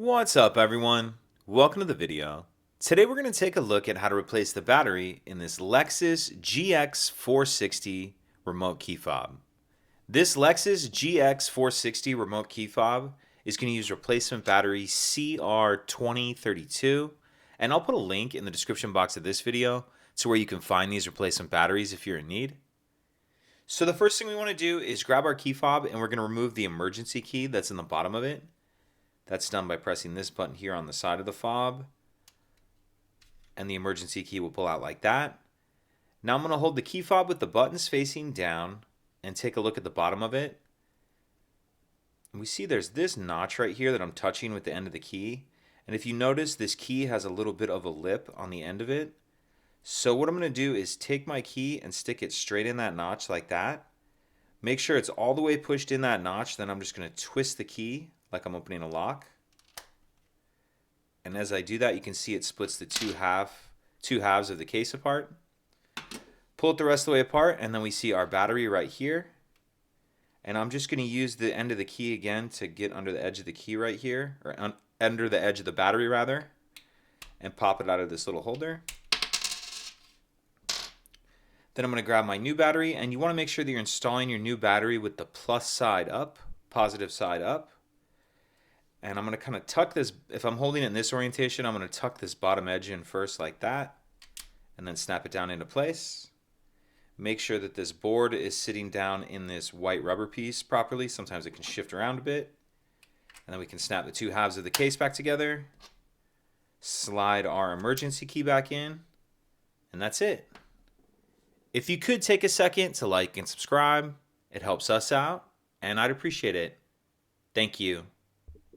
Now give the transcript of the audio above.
What's up everyone? Welcome to the video. Today we're going to take a look at how to replace the battery in this Lexus GX460 remote key fob. This Lexus GX460 remote key fob is going to use replacement battery CR2032, and I'll put a link in the description box of this video to where you can find these replacement batteries if you're in need. So the first thing we want to do is grab our key fob and we're going to remove the emergency key that's in the bottom of it. That's done by pressing this button here on the side of the fob, and the emergency key will pull out like that. Now I'm going to hold the key fob with the buttons facing down and take a look at the bottom of it. And we see there's this notch right here that I'm touching with the end of the key, and if you notice, this key has a little bit of a lip on the end of it. So what I'm going to do is take my key and stick it straight in that notch like that. Make sure it's all the way pushed in that notch, then I'm just going to twist the key like I'm opening a lock. And as I do that, you can see it splits the two halves of the case apart. Pull it the rest of the way apart, and then we see our battery right here. And I'm just going to use the end of the key again to get under the edge of the key right here, or under the edge of the battery rather, and pop it out of this little holder. Then I'm going to grab my new battery, and you want to make sure that you're installing your new battery with the plus side up, positive side up. And I'm going to kind of tuck this, if I'm holding it in this orientation, I'm going to tuck this bottom edge in first like that, and then snap it down into place. Make sure that this board is sitting down in this white rubber piece properly. Sometimes it can shift around a bit. And then we can snap the two halves of the case back together, slide our emergency key back in, and that's it. If you could take a second to like and subscribe, it helps us out, and I'd appreciate it. Thank you.